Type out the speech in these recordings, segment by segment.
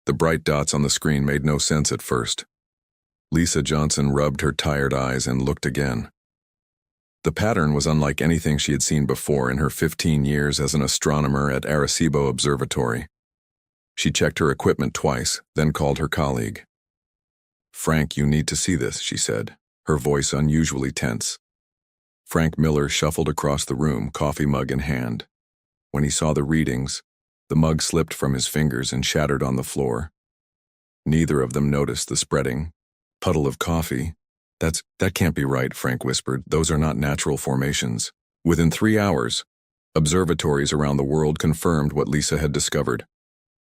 The bright dots on the screen made no sense at first. Lisa Johnson rubbed her tired eyes and looked again. The pattern was unlike anything she had seen before in her 15 years as an astronomer at Arecibo Observatory. She checked her equipment twice, then called her colleague. "Frank, you need to see this," she said, her voice unusually tense. Frank Miller shuffled across the room, coffee mug in hand. When he saw the readings, the mug slipped from his fingers and shattered on the floor. Neither of them noticed the spreading puddle of coffee. That can't be right," Frank whispered. "Those are not natural formations." Within 3 hours, observatories around the world confirmed what Lisa had discovered.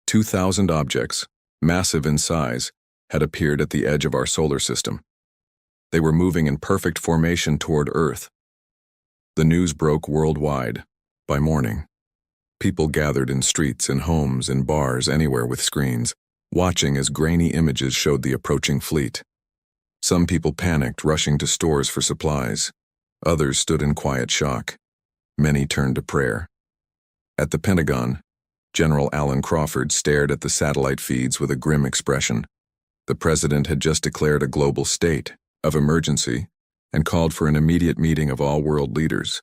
2,000 objects, massive in size, had appeared at the edge of our solar system. They were moving in perfect formation toward Earth. The news broke worldwide. By morning, people gathered in streets, in homes, in bars, anywhere with screens, watching as grainy images showed the approaching fleet. Some people panicked, rushing to stores for supplies. Others stood in quiet shock. Many turned to prayer. At the Pentagon, General Alan Crawford stared at the satellite feeds with a grim expression. The president had just declared a global state of emergency and called for an immediate meeting of all world leaders.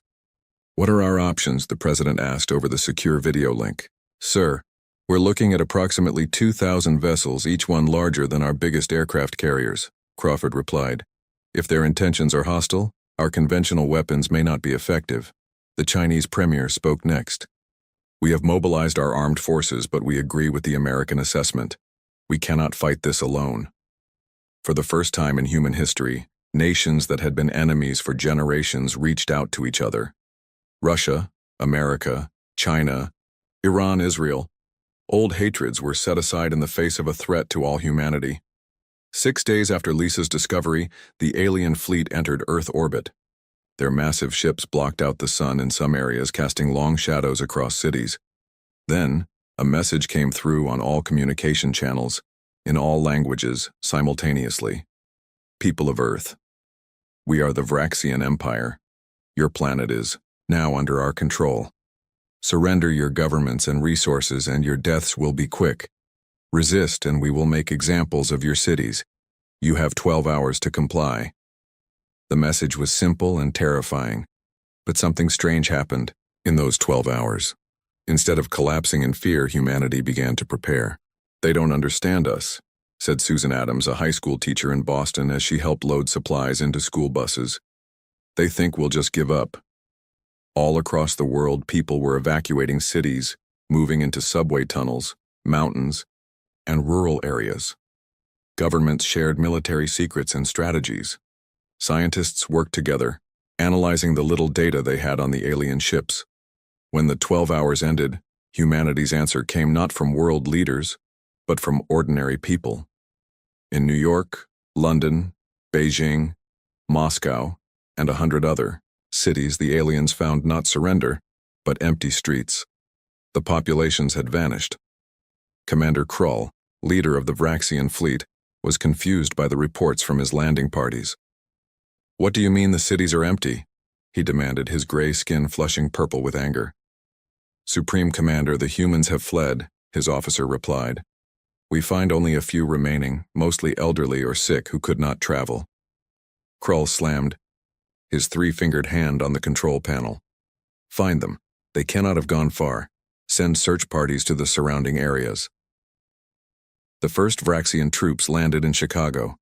"What are our options?" the president asked over the secure video link. "Sir, we're looking at approximately 2,000 vessels, each one larger than our biggest aircraft carriers," Crawford replied. "If their intentions are hostile, our conventional weapons may not be effective." The Chinese premier spoke next. "We have mobilized our armed forces, but we agree with the American assessment. We cannot fight this alone." For the first time in human history, nations that had been enemies for generations reached out to each other. Russia, America, China, Iran, Israel. Old hatreds were set aside in the face of a threat to all humanity. 6 days after Lisa's discovery, the alien fleet entered Earth orbit. Their massive ships blocked out the sun in some areas, casting long shadows across cities. Then, a message came through on all communication channels, in all languages, simultaneously. "People of Earth, we are the Vraxian Empire. Your planet is now under our control. Surrender your governments and resources and your deaths will be quick. Resist and we will make examples of your cities. You have 12 hours to comply." The message was simple and terrifying, but something strange happened in those 12 hours. Instead of collapsing in fear, humanity began to prepare. "They don't understand us," said Susan Adams, a high school teacher in Boston, as she helped load supplies into school buses. "They think we'll just give up." All across the world, people were evacuating cities, moving into subway tunnels, mountains, and rural areas. Governments shared military secrets and strategies. Scientists worked together, analyzing the little data they had on the alien ships. When the 12 hours ended, humanity's answer came not from world leaders, but from ordinary people. In New York, London, Beijing, Moscow, and 100 other cities, the aliens found not surrender, but empty streets. The populations had vanished. Commander Krull, leader of the Vraxian fleet, was confused by the reports from his landing parties. "What do you mean the cities are empty?" he demanded, his gray skin flushing purple with anger. "Supreme Commander, the humans have fled," his officer replied. "We find only a few remaining, mostly elderly or sick who could not travel." Krull slammed his 3-fingered hand on the control panel. "Find them. They cannot have gone far. Send search parties to the surrounding areas." The first Vraxian troops landed in Chicago.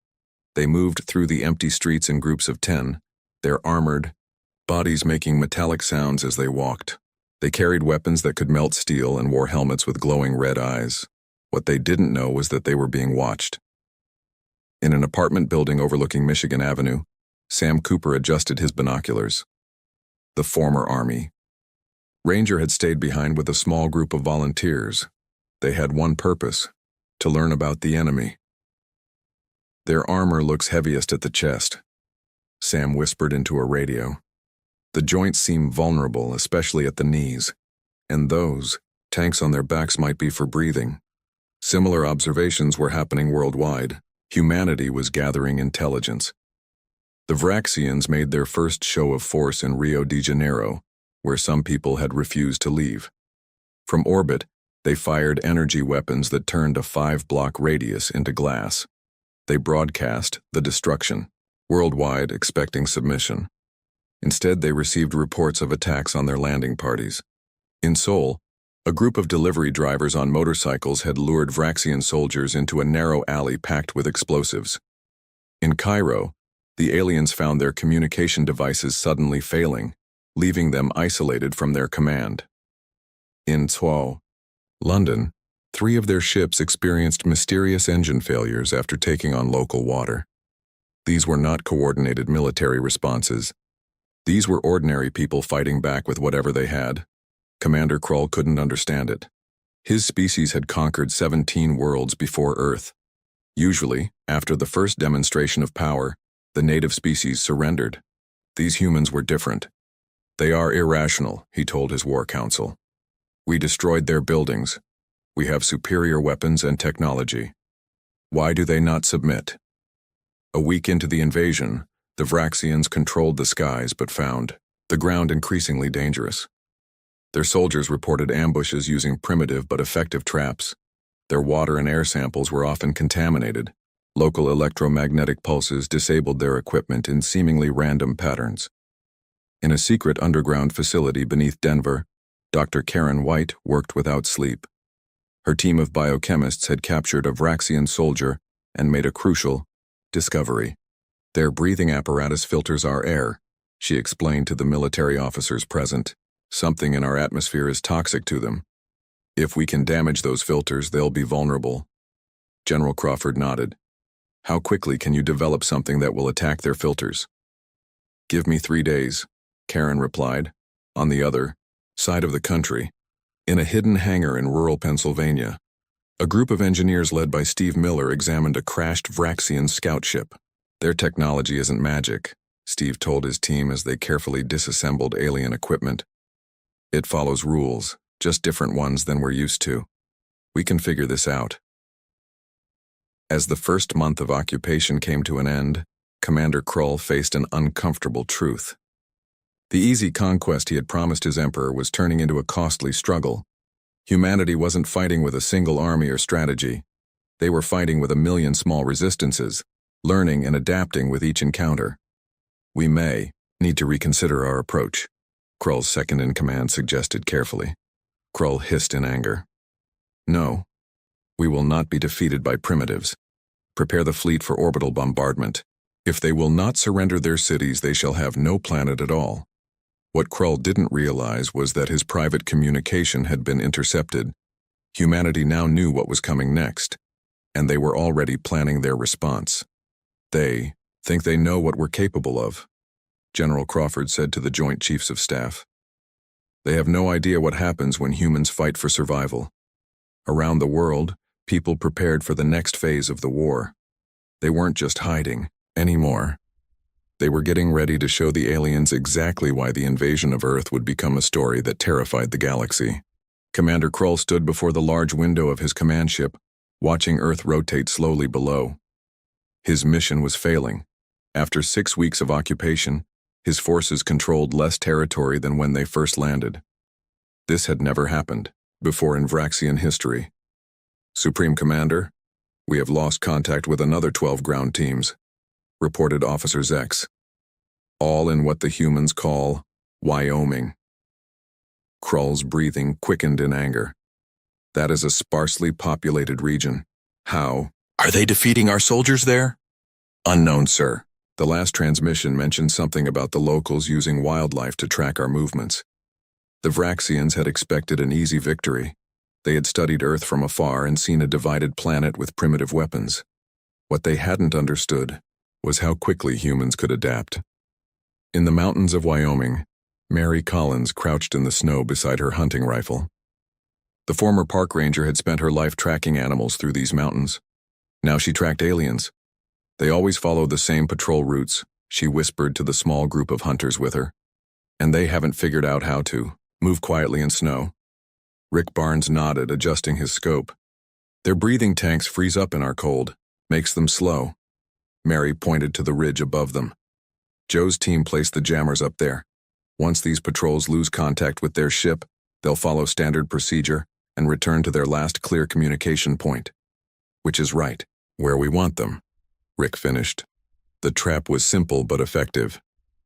They moved through the empty streets in groups of 10, their armored bodies making metallic sounds as they walked. They carried weapons that could melt steel and wore helmets with glowing red eyes. What they didn't know was that they were being watched. In an apartment building overlooking Michigan Avenue, Sam Cooper adjusted his binoculars. The former Army Ranger had stayed behind with a small group of volunteers. They had one purpose: to learn about the enemy. "Their armor looks heaviest at the chest," Sam whispered into a radio. "The joints seem vulnerable, especially at the knees. And those tanks on their backs might be for breathing." Similar observations were happening worldwide. Humanity was gathering intelligence. The Vraxians made their first show of force in Rio de Janeiro, where some people had refused to leave. From orbit, They fired energy weapons that turned a 5-block radius into glass. They broadcast the destruction, worldwide expecting submission. Instead, they received reports of attacks on their landing parties. In Seoul, a group of delivery drivers on motorcycles had lured Vraxian soldiers into a narrow alley packed with explosives. In Cairo, the aliens found their communication devices suddenly failing, leaving them isolated from their command. In Seoul, London, 3 of their ships experienced mysterious engine failures after taking on local water. These were not coordinated military responses. These were ordinary people fighting back with whatever they had. Commander Krull couldn't understand it. His species had conquered 17 worlds before Earth. Usually, after the first demonstration of power, the native species surrendered. These humans were different. They are irrational, he told his war council. We destroyed their buildings. We have superior weapons and technology. Why do they not submit? A week into the invasion, the Vraxians controlled the skies but found the ground increasingly dangerous. Their soldiers reported ambushes using primitive but effective traps. Their water and air samples were often contaminated. Local electromagnetic pulses disabled their equipment in seemingly random patterns. In a secret underground facility beneath Denver, Dr. Karen White worked without sleep. Her team of biochemists had captured a Vraxian soldier and made a crucial discovery. Their breathing apparatus filters our air, she explained to the military officers present. Something in our atmosphere is toxic to them. If we can damage those filters, they'll be vulnerable. General Crawford nodded. How quickly can you develop something that will attack their filters? Give me 3 days, Karen replied. On the other side of the country, in a hidden hangar in rural Pennsylvania, a group of engineers led by Steve Miller examined a crashed Vraxian scout ship. Their technology isn't magic, Steve told his team as they carefully disassembled alien equipment. It follows rules, just different ones than we're used to. We can figure this out. As the first month of occupation came to an end, Commander Krull faced an uncomfortable truth. The easy conquest he had promised his emperor was turning into a costly struggle. Humanity wasn't fighting with a single army or strategy. They were fighting with a million small resistances, learning and adapting with each encounter. We may need to reconsider our approach, Krull's second-in-command suggested carefully. Krull hissed in anger. No, we will not be defeated by primitives. Prepare the fleet for orbital bombardment. If they will not surrender their cities, they shall have no planet at all. What Krull didn't realize was that his private communication had been intercepted. Humanity now knew what was coming next, and they were already planning their response. They think they know what we're capable of, General Crawford said to the Joint Chiefs of Staff. They have no idea what happens when humans fight for survival. Around the world, people prepared for the next phase of the war. They weren't just hiding anymore. They were getting ready to show the aliens exactly why the invasion of Earth would become a story that terrified the galaxy. Commander Krull stood before the large window of his command ship, watching Earth rotate slowly below. His mission was failing. After 6 weeks of occupation, his forces controlled less territory than when they first landed. This had never happened before in Vraxian history. Supreme Commander, we have lost contact with another 12 ground teams, reported Officer Zex. All in what the humans call Wyoming. Krull's breathing quickened in anger. That is a sparsely populated region. How are they defeating our soldiers there? Unknown, sir. The last transmission mentioned something about the locals using wildlife to track our movements. The Vraxians had expected an easy victory. They had studied Earth from afar and seen a divided planet with primitive weapons. What they hadn't understood was how quickly humans could adapt. In the mountains of Wyoming, Mary Collins crouched in the snow beside her hunting rifle. The former park ranger had spent her life tracking animals through these mountains. Now she tracked aliens. They always follow the same patrol routes, she whispered to the small group of hunters with her. And they haven't figured out how to move quietly in snow. Rick Barnes nodded, adjusting his scope. Their breathing tanks freeze up in our cold, makes them slow. Mary pointed to the ridge above them. Joe's team placed the jammers up there. Once these patrols lose contact with their ship, they'll follow standard procedure and return to their last clear communication point. Which is right, where we want them, Rick finished. The trap was simple but effective.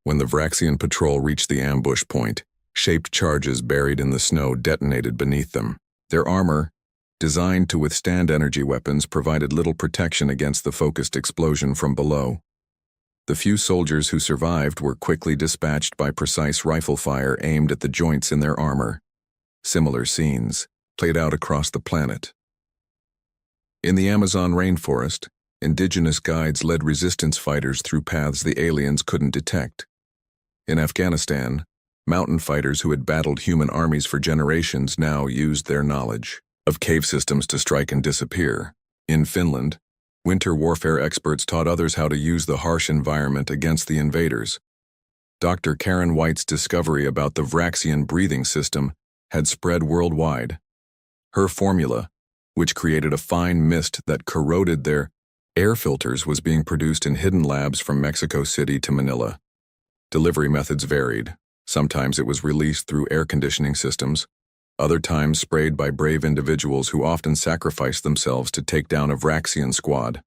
When the Vraxian patrol reached the ambush point, shaped charges buried in the snow detonated beneath them. Their armor, designed to withstand energy weapons, provided little protection against the focused explosion from below. The few soldiers who survived were quickly dispatched by precise rifle fire aimed at the joints in their armor. Similar scenes played out across the planet. In the Amazon rainforest, indigenous guides led resistance fighters through paths the aliens couldn't detect. In Afghanistan, mountain fighters who had battled human armies for generations now used their knowledge of cave systems to strike and disappear. In Finland, winter warfare experts taught others how to use the harsh environment against the invaders. Dr. Karen White's discovery about the Vraxian breathing system had spread worldwide. Her formula, which created a fine mist that corroded their air filters, was being produced in hidden labs from Mexico City to Manila. Delivery methods varied. Sometimes it was released through air conditioning systems, other times sprayed by brave individuals who often sacrificed themselves to take down a Vraxian squad.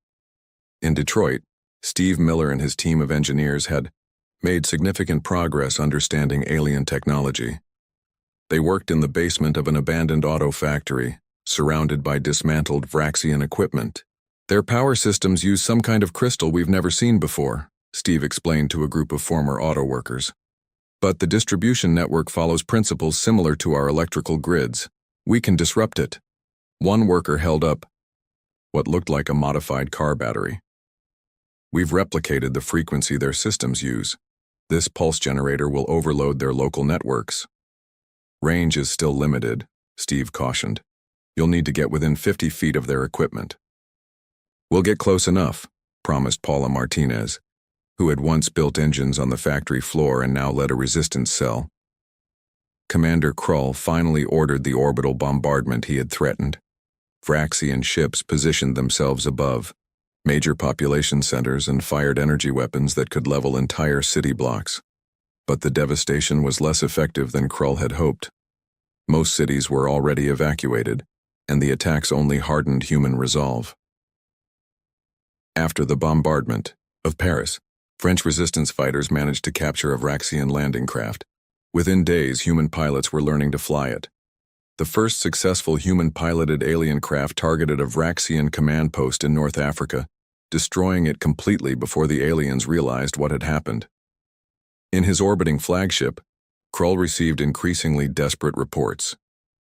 In Detroit, Steve Miller and his team of engineers had made significant progress understanding alien technology. They worked in the basement of an abandoned auto factory, surrounded by dismantled Vraxian equipment. Their power systems use some kind of crystal we've never seen before, Steve explained to a group of former auto workers. But the distribution network follows principles similar to our electrical grids. We can disrupt it. One worker held up what looked like a modified car battery. We've replicated the frequency their systems use. This pulse generator will overload their local networks. Range is still limited, Steve cautioned. You'll need to get within 50 feet of their equipment. We'll get close enough, promised Paula Martinez, who had once built engines on the factory floor and now led a resistance cell. Commander Krull finally ordered the orbital bombardment he had threatened. Vraxian ships positioned themselves above major population centers and fired energy weapons that could level entire city blocks. But the devastation was less effective than Krull had hoped. Most cities were already evacuated, and the attacks only hardened human resolve. After the bombardment of Paris, French resistance fighters managed to capture a Vraxian landing craft. Within days, human pilots were learning to fly it. The first successful human-piloted alien craft targeted a Vraxian command post in North Africa, destroying it completely before the aliens realized what had happened. In his orbiting flagship, Krull received increasingly desperate reports.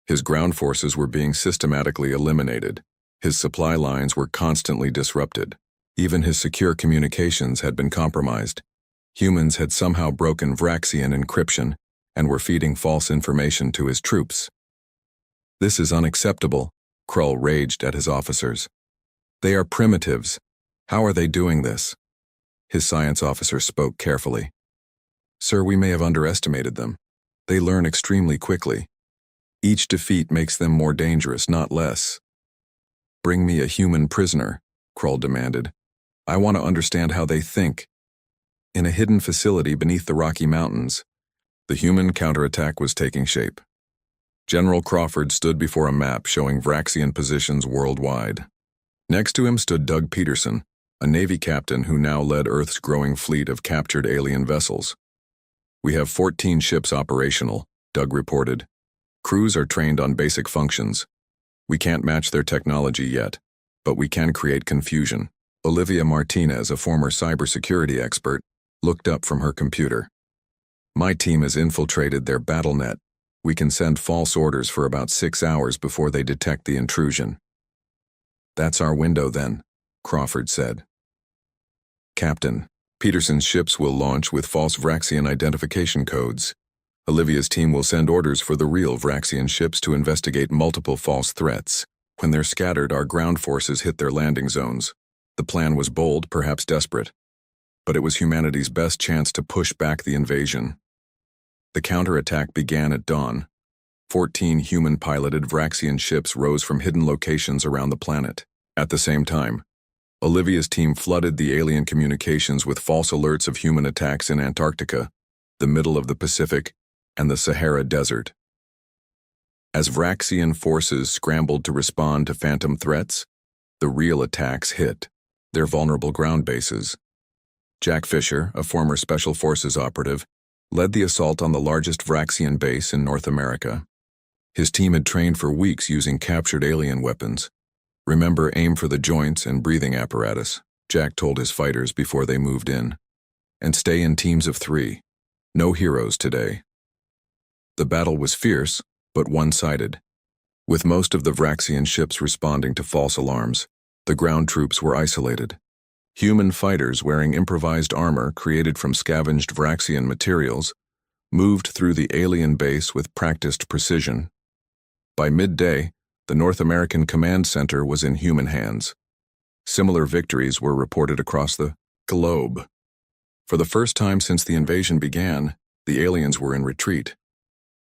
His ground forces were being systematically eliminated. His supply lines were constantly disrupted. Even his secure communications had been compromised. Humans had somehow broken Vraxian encryption and were feeding false information to his troops. This is unacceptable, Krull raged at his officers. They are primitives. How are they doing this? His science officer spoke carefully. Sir, we may have underestimated them. They learn extremely quickly. Each defeat makes them more dangerous, not less. Bring me a human prisoner, Krull demanded. I want to understand how they think. In a hidden facility beneath the Rocky Mountains, the human counterattack was taking shape. General Crawford stood before a map showing Vraxian positions worldwide. Next to him stood Doug Peterson, a Navy captain who now led Earth's growing fleet of captured alien vessels. We have 14 ships operational, Doug reported. Crews are trained on basic functions. We can't match their technology yet, but we can create confusion. Olivia Martinez, a former cybersecurity expert, looked up from her computer. My team has infiltrated their battle net. We can send false orders for about 6 hours before they detect the intrusion. That's our window then, Crawford said. Captain, Peterson's ships will launch with false Vraxian identification codes. Olivia's team will send orders for the real Vraxian ships to investigate multiple false threats. When they're scattered, our ground forces hit their landing zones. The plan was bold, perhaps desperate, but it was humanity's best chance to push back the invasion. The counterattack began at dawn. 14 human-piloted Vraxian ships rose from hidden locations around the planet. At the same time, Olivia's team flooded the alien communications with false alerts of human attacks in Antarctica, the middle of the Pacific, and the Sahara Desert. As Vraxian forces scrambled to respond to phantom threats, the real attacks hit their vulnerable ground bases. Jack Fisher, a former Special Forces operative, led the assault on the largest Vraxian base in North America. His team had trained for weeks using captured alien weapons. "Remember, aim for the joints and breathing apparatus," Jack told his fighters before they moved in. "And stay in teams of 3. No heroes today." The battle was fierce, but one-sided. With most of the Vraxian ships responding to false alarms, the ground troops were isolated. Human fighters wearing improvised armor created from scavenged Vraxian materials moved through the alien base with practiced precision. By midday, the North American command center was in human hands. Similar victories were reported across the globe. For the first time since the invasion began, the aliens were in retreat.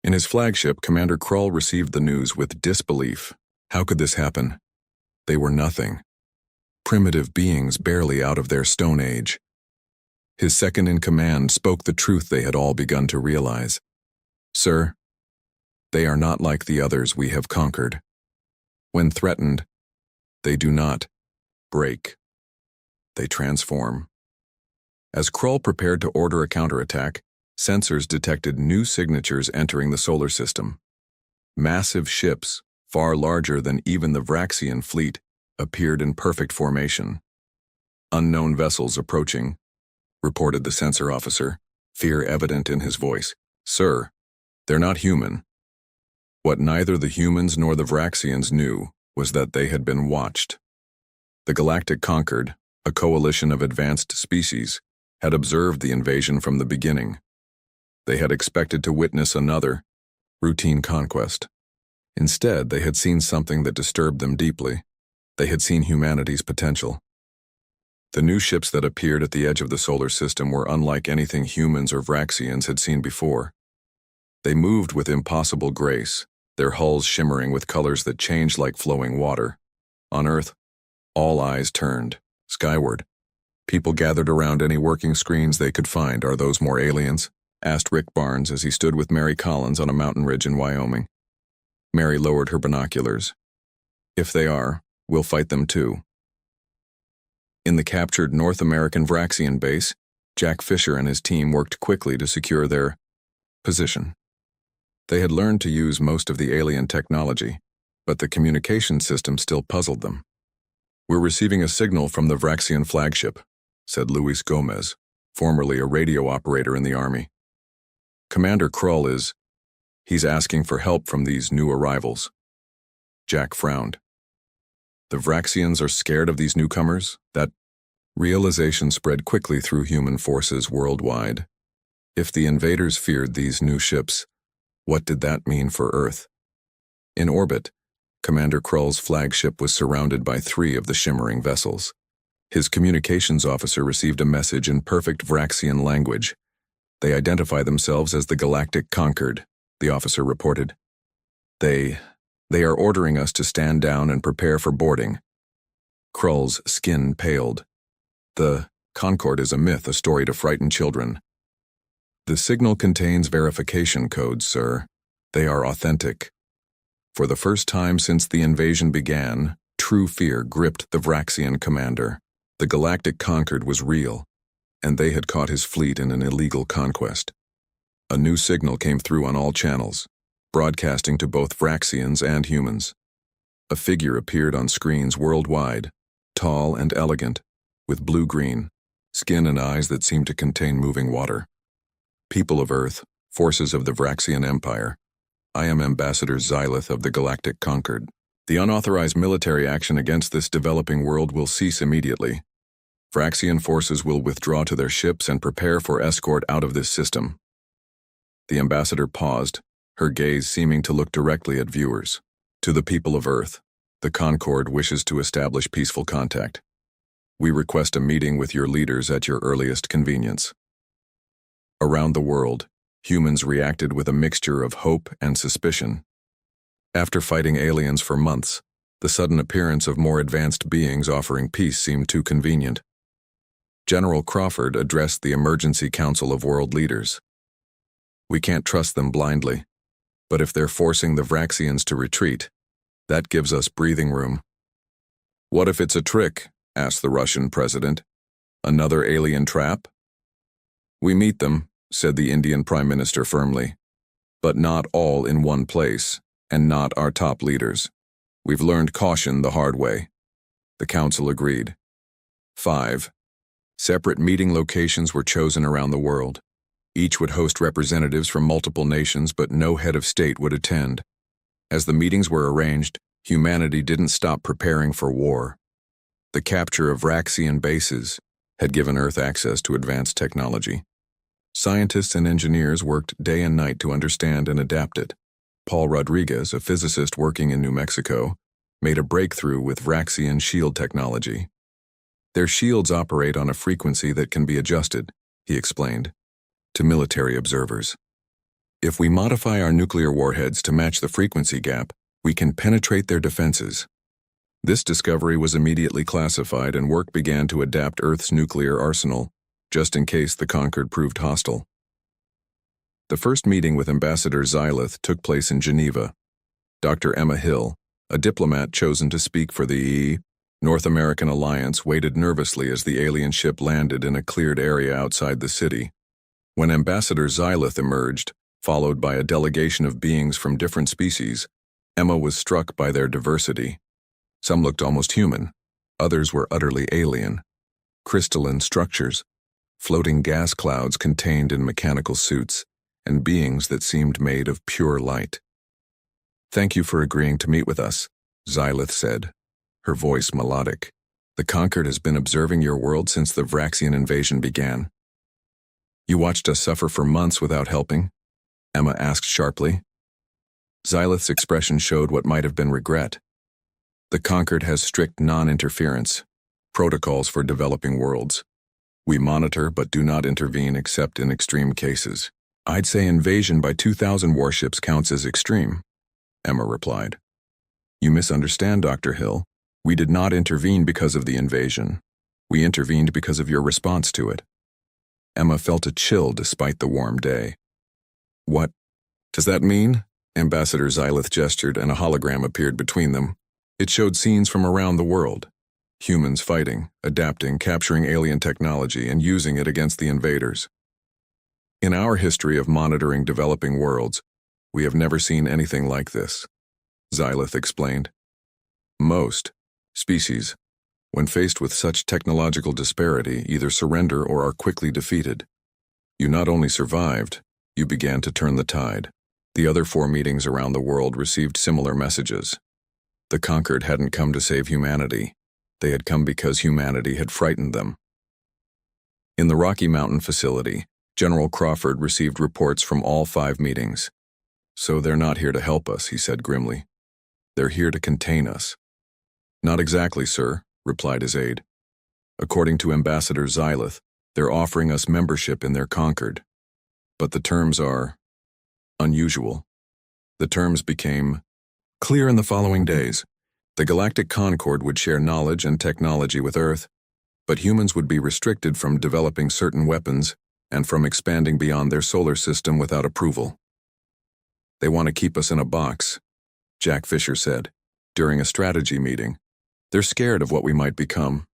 In his flagship, Commander Krull received the news with disbelief. How could this happen? They were nothing. Primitive beings barely out of their Stone Age. His second-in-command spoke the truth they had all begun to realize. "Sir, they are not like the others we have conquered. When threatened, they do not break. They transform." As Krull prepared to order a counterattack, sensors detected new signatures entering the solar system. Massive ships, far larger than even the Vraxian fleet, appeared in perfect formation. "Unknown vessels approaching," reported the sensor officer, fear evident in his voice. "Sir, they're not human." What neither the humans nor the Vraxians knew was that they had been watched. The Galactic Concord, a coalition of advanced species, had observed the invasion from the beginning. They had expected to witness another, routine conquest. Instead, they had seen something that disturbed them deeply. They had seen humanity's potential. The new ships that appeared at the edge of the solar system were unlike anything humans or Vraxians had seen before. They moved with impossible grace, their hulls shimmering with colors that changed like flowing water. On Earth, all eyes turned skyward. People gathered around any working screens they could find. "Are those more aliens?" asked Rick Barnes as he stood with Mary Collins on a mountain ridge in Wyoming. Mary lowered her binoculars. "If they are, we'll fight them too." In the captured North American Vraxian base, Jack Fisher and his team worked quickly to secure their position. They had learned to use most of the alien technology, but the communication system still puzzled them. "We're receiving a signal from the Vraxian flagship," said Luis Gomez, formerly a radio operator in the Army. "Commander Krull he's asking for help from these new arrivals." Jack frowned. The Vraxians are scared of these newcomers? That realization spread quickly through human forces worldwide. If the invaders feared these new ships, what did that mean for Earth? In orbit, Commander Krull's flagship was surrounded by 3 of the shimmering vessels. His communications officer received a message in perfect Vraxian language. "They identify themselves as the Galactic Concord," the officer reported. They are ordering us to stand down and prepare for boarding." Krull's skin paled. "The Concord is a myth, a story to frighten children." "The signal contains verification codes, sir. They are authentic." For the first time since the invasion began, true fear gripped the Vraxian commander. The Galactic Concord was real, and they had caught his fleet in an illegal conquest. A new signal came through on all channels, broadcasting to both Vraxians and humans. A figure appeared on screens worldwide, tall and elegant, with blue-green skin and eyes that seemed to contain moving water. "People of Earth, forces of the Vraxian Empire, I am Ambassador Xylith of the Galactic Concord. The unauthorized military action against this developing world will cease immediately. Vraxian forces will withdraw to their ships and prepare for escort out of this system." The ambassador paused, her gaze seeming to look directly at viewers. "To the people of Earth, the Concord wishes to establish peaceful contact. We request a meeting with your leaders at your earliest convenience." Around the world, humans reacted with a mixture of hope and suspicion. After fighting aliens for months, the sudden appearance of more advanced beings offering peace seemed too convenient. General Crawford addressed the Emergency Council of World Leaders. "We can't trust them blindly. But if they're forcing the Vraxians to retreat, that gives us breathing room. What if it's a trick? Asked the Russian president. Another alien trap? We meet them, said the Indian Prime Minister firmly. But not all in one place, and not our top leaders. We've learned caution the hard way. The council agreed. 5. Separate meeting locations were chosen around the world. Each would host representatives from multiple nations, but no head of state would attend. As the meetings were arranged, humanity didn't stop preparing for war. The capture of Vraxian bases had given Earth access to advanced technology. Scientists and engineers worked day and night to understand and adapt it. Paul Rodriguez, a physicist working in New Mexico, made a breakthrough with Vraxian shield technology. Their shields operate on a frequency that can be adjusted, he explained, to military observers. If we modify our nuclear warheads to match the frequency gap, we can penetrate their defenses. This discovery was immediately classified and work began to adapt Earth's nuclear arsenal, just in case the conquered proved hostile. The first meeting with Ambassador Xylith took place in Geneva. Dr. Emma Hill, a diplomat chosen to speak for the North American Alliance, waited nervously as the alien ship landed in a cleared area outside the city. When Ambassador Xylith emerged, followed by a delegation of beings from different species, Emma was struck by their diversity. Some looked almost human, others were utterly alien. Crystalline structures, floating gas clouds contained in mechanical suits, and beings that seemed made of pure light. Thank you for agreeing to meet with us, Xylith said, her voice melodic. The Conquered has been observing your world since the Vraxian invasion began. You watched us suffer for months without helping? Emma asked sharply. Xylith's expression showed what might have been regret. The Conquered has strict non-interference protocols for developing worlds. We monitor but do not intervene except in extreme cases. I'd say invasion by 2,000 warships counts as extreme, Emma replied. You misunderstand, Dr. Hill. We did not intervene because of the invasion. We intervened because of your response to it. Emma felt a chill despite the warm day. What does that mean? Ambassador Xylith gestured and a hologram appeared between them. It showed scenes from around the world. Humans fighting, adapting, capturing alien technology, and using it against the invaders. In our history of monitoring developing worlds, we have never seen anything like this, Xylith explained. Most species, when faced with such technological disparity, either surrender or are quickly defeated. You not only survived, you began to turn the tide. The other 4 meetings around the world received similar messages. The Conquered hadn't come to save humanity. They had come because humanity had frightened them. In the Rocky Mountain facility, General Crawford received reports from all 5 meetings. So they're not here to help us, he said grimly. They're here to contain us. Not exactly, sir, replied his aide. According to Ambassador Xylith, they're offering us membership in their Conquered. But the terms are unusual. The terms became clear in the following days. The Galactic Concord would share knowledge and technology with Earth, but humans would be restricted from developing certain weapons and from expanding beyond their solar system without approval. They want to keep us in a box, Jack Fisher said, during a strategy meeting. They're scared of what we might become.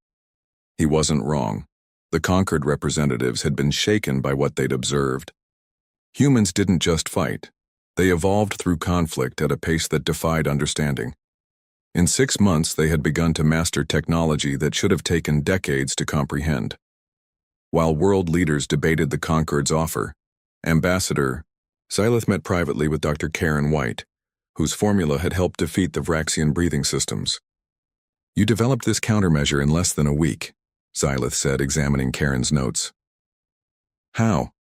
He wasn't wrong. The Conquered representatives had been shaken by what they'd observed. Humans didn't just fight. They evolved through conflict at a pace that defied understanding. In 6 months, they had begun to master technology that should have taken decades to comprehend. While world leaders debated the Conquered's offer, Ambassador Xylith met privately with Dr. Karen White, whose formula had helped defeat the Vraxian breathing systems. You developed this countermeasure in less than a week, Xylith said, examining Karen's notes. How?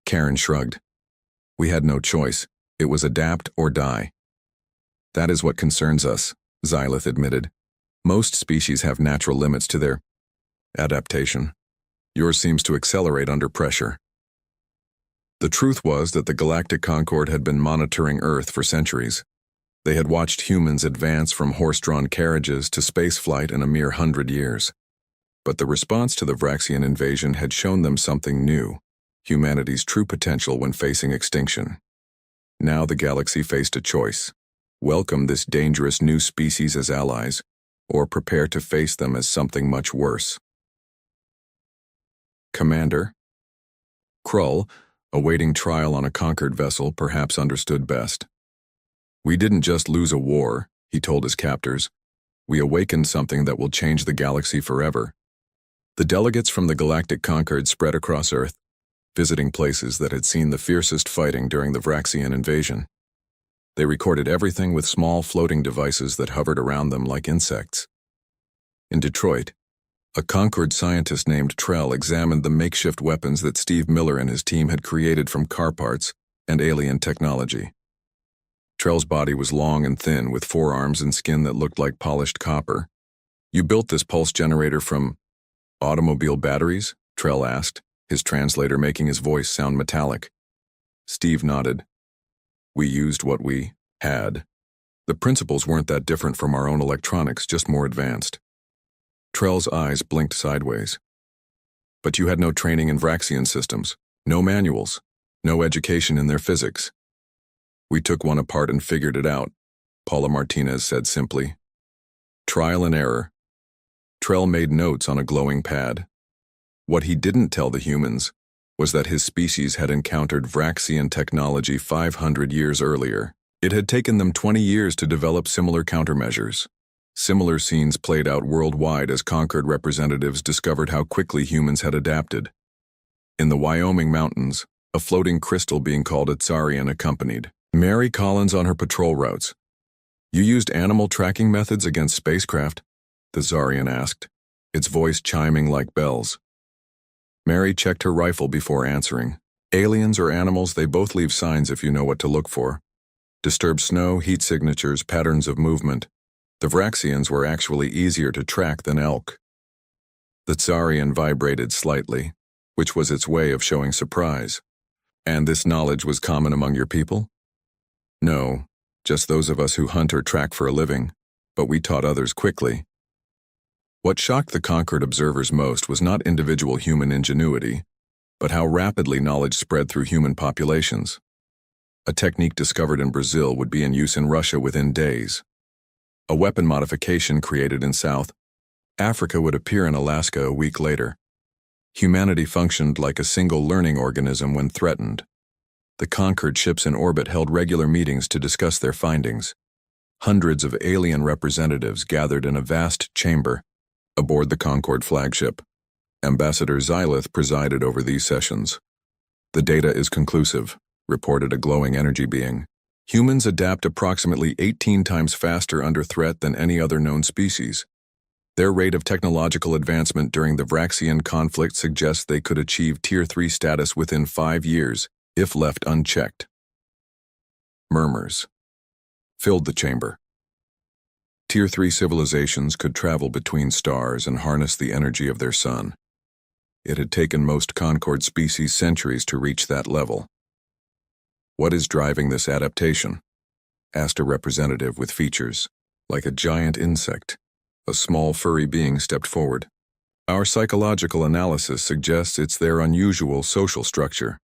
Karen shrugged. We had no choice. It was adapt or die. That is what concerns us, Xylith admitted. Most species have natural limits to their adaptation. Yours seems to accelerate under pressure. The truth was that the Galactic Concord had been monitoring Earth for centuries. They had watched humans advance from horse-drawn carriages to spaceflight in a mere 100 years. But the response to the Vraxian invasion had shown them something new, humanity's true potential when facing extinction. Now the galaxy faced a choice: welcome this dangerous new species as allies, or prepare to face them as something much worse. Commander Krull, awaiting trial on a conquered vessel, perhaps understood best. We didn't just lose a war, he told his captors. We awakened something that will change the galaxy forever. The delegates from the Galactic Concord spread across Earth, visiting places that had seen the fiercest fighting during the Vraxian invasion. They recorded everything with small floating devices that hovered around them like insects. In Detroit, a Concord scientist named Trell examined the makeshift weapons that Steve Miller and his team had created from car parts and alien technology. Trell's body was long and thin, with forearms and skin that looked like polished copper. You built this pulse generator from automobile batteries? Trell asked, his translator making his voice sound metallic. Steve nodded. We used what we had. The principles weren't that different from our own electronics, just more advanced. Trell's eyes blinked sideways. But you had no training in Vraxian systems, no manuals, no education in their physics. We took one apart and figured it out, Paula Martinez said simply. Trial and error. Trell made notes on a glowing pad. What he didn't tell the humans was that his species had encountered Vraxian technology 500 years earlier. It had taken them 20 years to develop similar countermeasures. Similar scenes played out worldwide as Concord representatives discovered how quickly humans had adapted. In the Wyoming mountains, a floating crystal being called a Tsarian accompanied Mary Collins on her patrol routes. You used animal tracking methods against spacecraft? The Tsarian asked, its voice chiming like bells. Mary checked her rifle before answering. Aliens or animals, they both leave signs if you know what to look for. Disturbed snow, heat signatures, patterns of movement. The Vraxians were actually easier to track than elk. The Tsarian vibrated slightly, which was its way of showing surprise. And this knowledge was common among your people? No, just those of us who hunt or track for a living, but we taught others quickly. What shocked the Concord observers most was not individual human ingenuity, but how rapidly knowledge spread through human populations. A technique discovered in Brazil would be in use in Russia within days. A weapon modification created in South Africa would appear in Alaska a week later. Humanity functioned like a single learning organism when threatened. The Concord ships in orbit held regular meetings to discuss their findings. Hundreds of alien representatives gathered in a vast chamber aboard the Concord flagship. Ambassador Xylith presided over these sessions. The data is conclusive, reported a glowing energy being. Humans adapt approximately 18 times faster under threat than any other known species. Their rate of technological advancement during the Vraxian conflict suggests they could achieve Tier 3 status within 5 years, if left unchecked. Murmurs filled the chamber. Tier 3 civilizations could travel between stars and harness the energy of their sun. It had taken most Concord species centuries to reach that level. What is driving this adaptation? Asked a representative with features like a giant insect. A small furry being stepped forward. Our psychological analysis suggests it's their unusual social structure.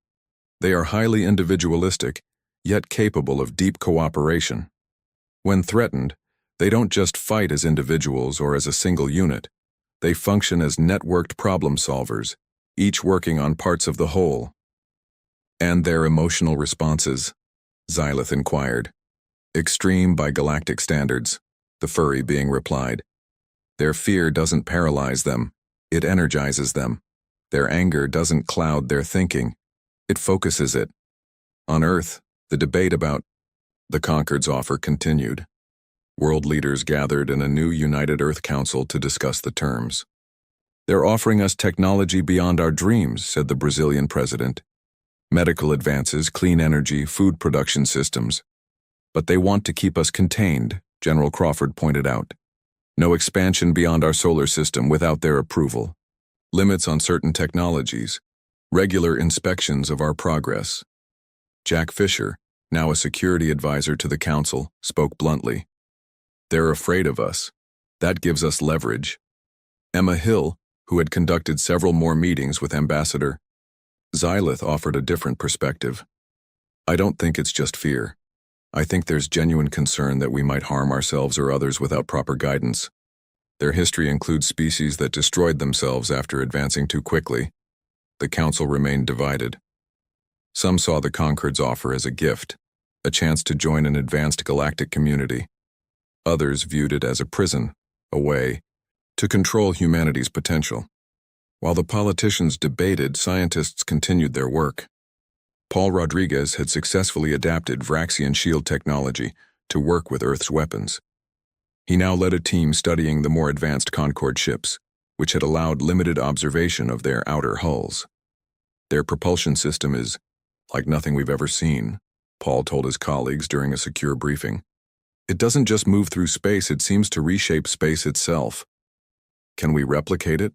They are highly individualistic, yet capable of deep cooperation. When threatened, they don't just fight as individuals or as a single unit. They function as networked problem solvers, each working on parts of the whole. And their emotional responses? Xylith inquired. Extreme by galactic standards, the furry being replied. Their fear doesn't paralyze them, it energizes them. Their anger doesn't cloud their thinking, it focuses it. On Earth, the debate about the Concord's offer continued. World leaders gathered in a new United Earth Council to discuss the terms. They're offering us technology beyond our dreams, said the Brazilian president. Medical advances, clean energy, food production systems. But they want to keep us contained, General Crawford pointed out. No expansion beyond our solar system without their approval. Limits on certain technologies. Regular inspections of our progress. Jack Fisher, now a security advisor to the council, spoke bluntly. They're afraid of us. That gives us leverage. Emma Hill, who had conducted several more meetings with Ambassador Xylith, offered a different perspective. I don't think it's just fear. I think there's genuine concern that we might harm ourselves or others without proper guidance. Their history includes species that destroyed themselves after advancing too quickly. The council remained divided. Some saw the Concord's offer as a gift, a chance to join an advanced galactic community. Others viewed it as a prison, a way to control humanity's potential. While the politicians debated, scientists continued their work. Paul Rodriguez had successfully adapted Vraxian shield technology to work with Earth's weapons. He now led a team studying the more advanced Concorde ships, which had allowed limited observation of their outer hulls. Their propulsion system is like nothing we've ever seen, Paul told his colleagues during a secure briefing. It doesn't just move through space, it seems to reshape space itself. Can we replicate it?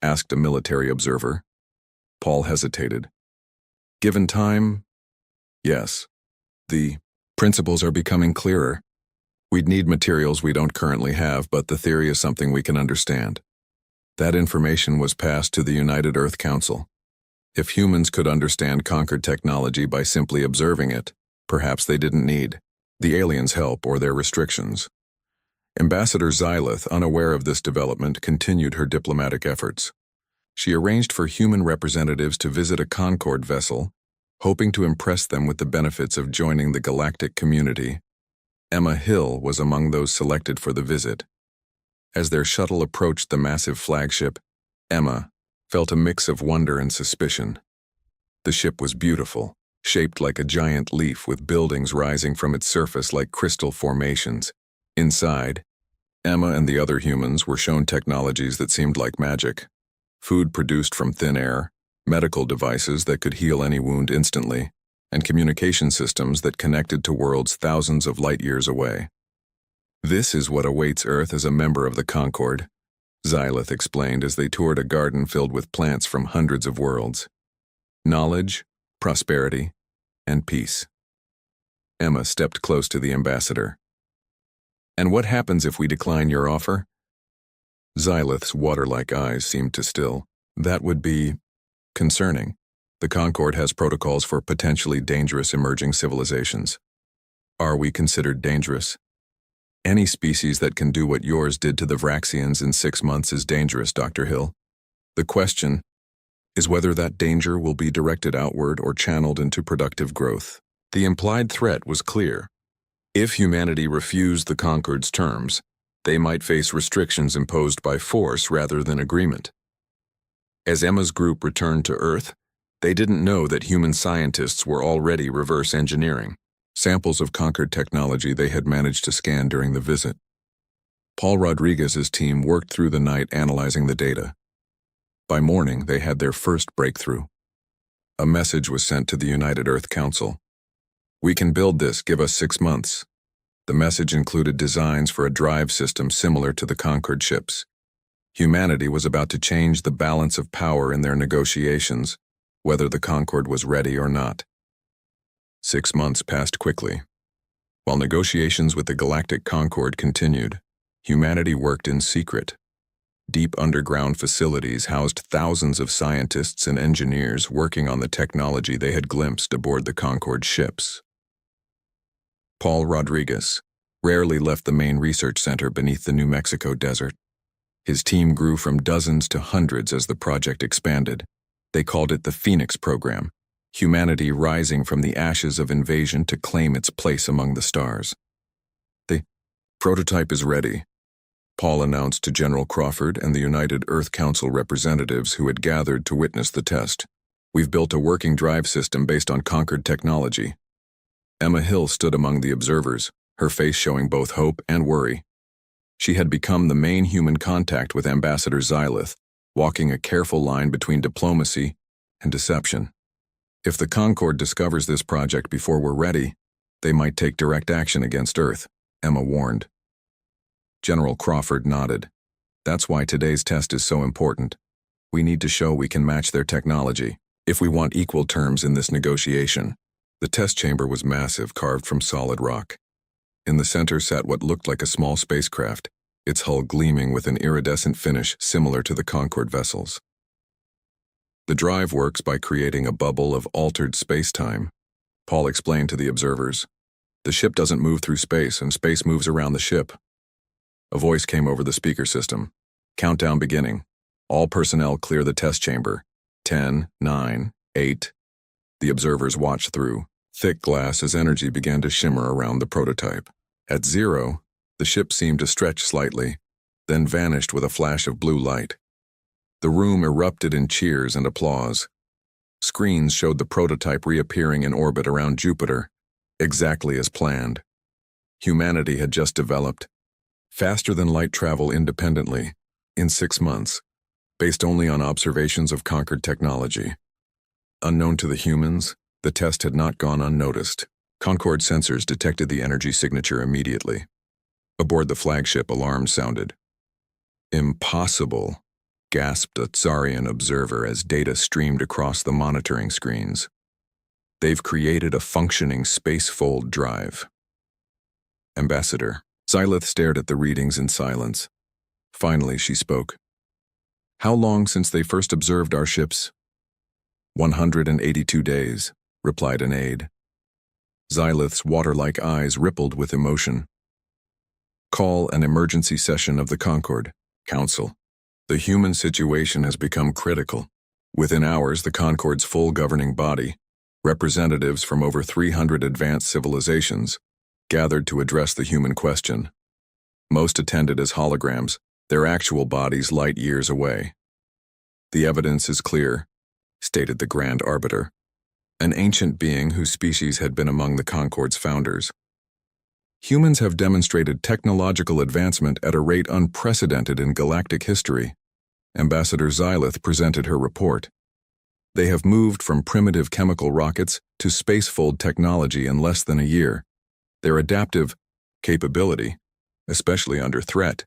Asked a military observer. Paul hesitated. Given time, yes. The principles are becoming clearer. We'd need materials we don't currently have, but the theory is something we can understand. That information was passed to the United Earth Council. If humans could understand Concorde technology by simply observing it, perhaps they didn't need the aliens' help or their restrictions. Ambassador Xylith, unaware of this development, continued her diplomatic efforts. She arranged for human representatives to visit a Concorde vessel, hoping to impress them with the benefits of joining the galactic community. Emma Hill was among those selected for the visit. As their shuttle approached the massive flagship, Emma felt a mix of wonder and suspicion. The ship was beautiful, shaped like a giant leaf with buildings rising from its surface like crystal formations. Inside, Emma and the other humans were shown technologies that seemed like magic. Food produced from thin air, medical devices that could heal any wound instantly, and communication systems that connected to worlds thousands of light years away. This is what awaits Earth as a member of the Concorde, Xylith explained as they toured a garden filled with plants from hundreds of worlds. Knowledge, prosperity, and peace. Emma stepped close to the ambassador. And what happens if we decline your offer? Xylith's water-like eyes seemed to still. That would be concerning. The Concorde has protocols for potentially dangerous emerging civilizations. Are we considered dangerous? Any species that can do what yours did to the Vraxians in 6 months is dangerous, Dr. Hill. The question is whether that danger will be directed outward or channeled into productive growth. The implied threat was clear. If humanity refused the Concorde's terms, they might face restrictions imposed by force rather than agreement. As Emma's group returned to Earth, they didn't know that human scientists were already reverse engineering samples of Concorde technology they had managed to scan during the visit. Paul Rodriguez's team worked through the night analyzing the data. By morning, they had their first breakthrough. A message was sent to the United Earth Council. We can build this, give us 6 months. The message included designs for a drive system similar to the Concorde ships. Humanity was about to change the balance of power in their negotiations, whether the Concorde was ready or not. 6 months passed quickly. While negotiations with the Galactic Concorde continued, humanity worked in secret. Deep underground facilities housed thousands of scientists and engineers working on the technology they had glimpsed aboard the Concorde ships. Paul Rodriguez rarely left the main research center beneath the New Mexico desert. His team grew from dozens to hundreds as the project expanded. They called it the Phoenix Program, humanity rising from the ashes of invasion to claim its place among the stars. The prototype is ready, Paul announced to General Crawford and the United Earth Council representatives who had gathered to witness the test. We've built a working drive system based on Concorde technology. Emma Hill stood among the observers, her face showing both hope and worry. She had become the main human contact with Ambassador Xylith, walking a careful line between diplomacy and deception. If the Concorde discovers this project before we're ready, they might take direct action against Earth, Emma warned. General Crawford nodded. That's why today's test is so important. We need to show we can match their technology if we want equal terms in this negotiation. The test chamber was massive, carved from solid rock. In the center sat what looked like a small spacecraft, its hull gleaming with an iridescent finish similar to the Concorde vessels. The drive works by creating a bubble of altered space-time. Paul explained to the observers. The ship doesn't move through space, and space moves around the ship. A voice came over the speaker system. Countdown beginning. All personnel clear the test chamber. 10, 9, 8. The observers watched through thick glass as energy began to shimmer around the prototype. At 0, the ship seemed to stretch slightly, then vanished with a flash of blue light. The room erupted in cheers and applause. Screens showed the prototype reappearing in orbit around Jupiter, exactly as planned. Humanity had just developed faster than light travel independently, in 6 months, based only on observations of conquered technology. Unknown to the humans, the test had not gone unnoticed. Concorde sensors detected the energy signature immediately. Aboard the flagship, alarms sounded. Impossible, gasped a Tsarian observer as data streamed across the monitoring screens. They've created a functioning spacefold drive. Ambassador. Xylith stared at the readings in silence. Finally, she spoke. How long since they first observed our ships? 182 days, replied an aide. Xylith's water-like eyes rippled with emotion. Call an emergency session of the Concorde. Council. The human situation has become critical. Within hours, the Concorde's full governing body, representatives from over 300 advanced civilizations, gathered to address the human question. Most attended as holograms, their actual bodies light years away. The evidence is clear, stated the Grand Arbiter, an ancient being whose species had been among the Concorde's founders. Humans have demonstrated technological advancement at a rate unprecedented in galactic history. Ambassador Xylith presented her report. They have moved from primitive chemical rockets to spacefold technology in less than a year. Their adaptive capability, especially under threat,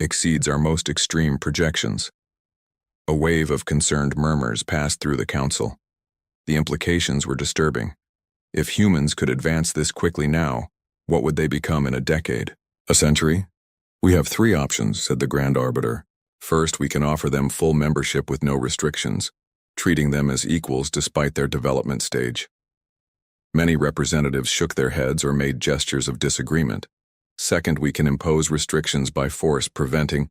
exceeds our most extreme projections. A wave of concerned murmurs passed through the council. The implications were disturbing. If humans could advance this quickly now, what would they become in a decade? A century? We have 3 options, said the Grand Arbiter. First, we can offer them full membership with no restrictions, treating them as equals despite their development stage. Many representatives shook their heads or made gestures of disagreement. Second, we can impose restrictions by force, preventing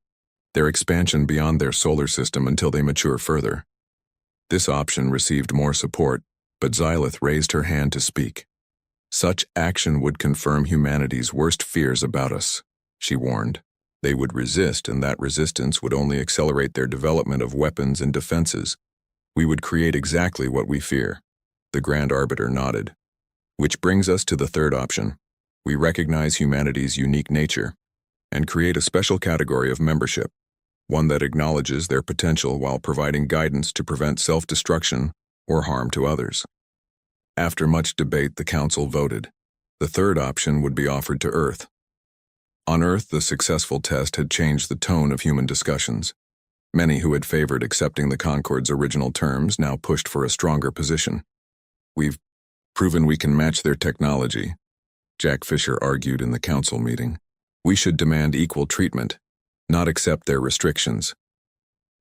their expansion beyond their solar system until they mature further. This option received more support, but Xylith raised her hand to speak. Such action would confirm humanity's worst fears about us, she warned. They would resist, and that resistance would only accelerate their development of weapons and defenses. We would create exactly what we fear. The Grand Arbiter nodded. Which brings us to the third option. We recognize humanity's unique nature and create a special category of membership, one that acknowledges their potential while providing guidance to prevent self-destruction or harm to others. After much debate, the Council voted. The third option would be offered to Earth. On Earth, the successful test had changed the tone of human discussions. Many who had favored accepting the Concorde's original terms now pushed for a stronger position. We've proven we can match their technology, Jack Fisher argued in the council meeting. We should demand equal treatment, not accept their restrictions.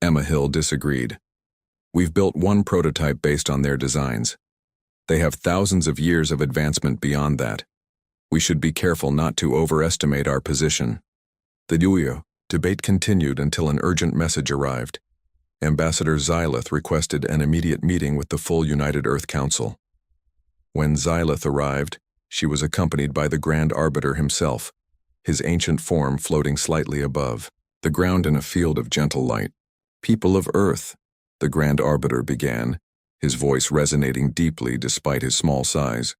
Emma Hill disagreed. We've built one prototype based on their designs. They have thousands of years of advancement beyond that. We should be careful not to overestimate our position. The debate continued until an urgent message arrived. Ambassador Xylith requested an immediate meeting with the full United Earth Council. When Xylith arrived, she was accompanied by the Grand Arbiter himself, his ancient form floating slightly above the ground in a field of gentle light. People of Earth, the Grand Arbiter began, his voice resonating deeply despite his small size.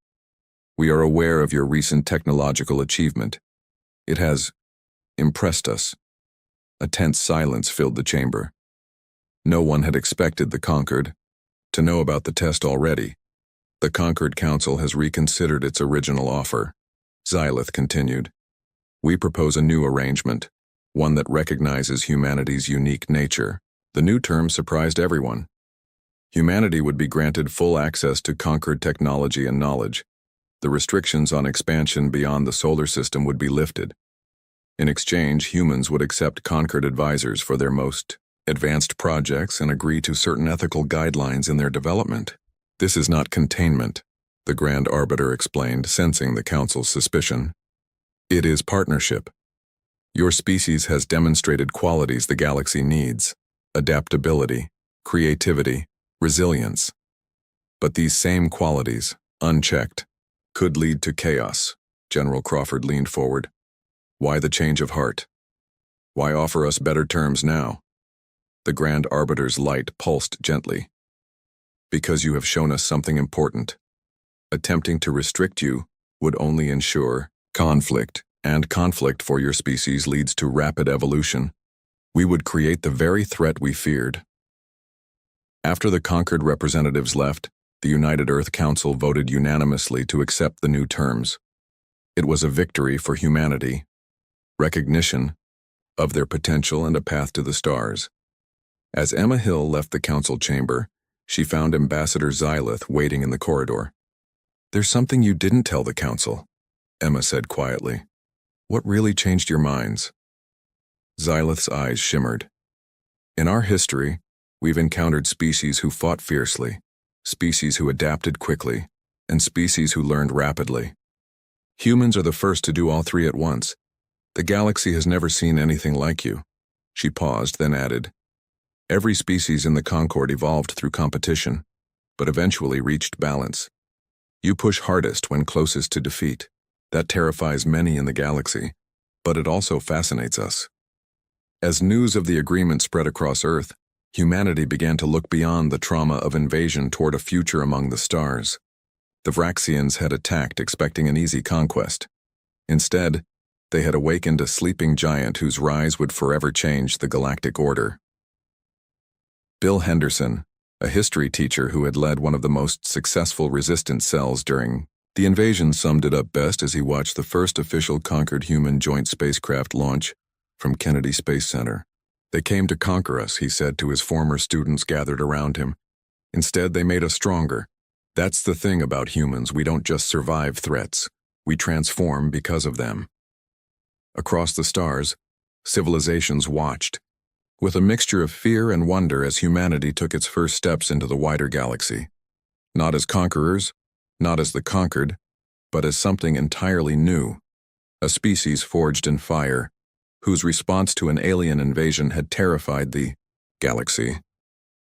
We are aware of your recent technological achievement. It has impressed us. A tense silence filled the chamber. No one had expected the Concord to know about the test already. The Concord Council has reconsidered its original offer. Xylith continued. We propose a new arrangement, one that recognizes humanity's unique nature. The new term surprised everyone. Humanity would be granted full access to Concord technology and knowledge. The restrictions on expansion beyond the solar system would be lifted. In exchange, humans would accept Concord advisors for their most advanced projects and agree to certain ethical guidelines in their development. This is not containment, the Grand Arbiter explained, sensing the Council's suspicion. It is partnership. Your species has demonstrated qualities the galaxy needs: adaptability, creativity, resilience. But these same qualities, unchecked, could lead to chaos. General Crawford leaned forward. Why the change of heart? Why offer us better terms now? The Grand Arbiter's light pulsed gently. Because you have shown us something important. Attempting to restrict you would only ensure conflict, and conflict for your species leads to rapid evolution. We would create the very threat we feared. After the conquered representatives left, the United Earth Council voted unanimously to accept the new terms. It was a victory for humanity, recognition of their potential and a path to the stars. As Emma Hill left the council chamber, she found Ambassador Xylith waiting in the corridor. There's something you didn't tell the council, Emma said quietly. What really changed your minds? Xylith's eyes shimmered. In our history, we've encountered species who fought fiercely, species who adapted quickly, and species who learned rapidly. Humans are the first to do all three at once. The galaxy has never seen anything like you. She paused, then added, Every species in the Concord evolved through competition, but eventually reached balance. You push hardest when closest to defeat. That terrifies many in the galaxy, but it also fascinates us. As news of the agreement spread across Earth, humanity began to look beyond the trauma of invasion toward a future among the stars. The Vraxians had attacked expecting an easy conquest. Instead, they had awakened a sleeping giant whose rise would forever change the galactic order. Bill Henderson, a history teacher who had led one of the most successful resistance cells during the invasion, summed it up best as he watched the first official conquered human joint spacecraft launch from Kennedy Space Center. They came to conquer us, he said to his former students gathered around him. Instead, they made us stronger. That's the thing about humans, we don't just survive threats, we transform because of them. Across the stars, civilizations watched, with a mixture of fear and wonder as humanity took its first steps into the wider galaxy. Not as conquerors, not as the conquered, but as something entirely new, a species forged in fire, whose response to an alien invasion had terrified the galaxy.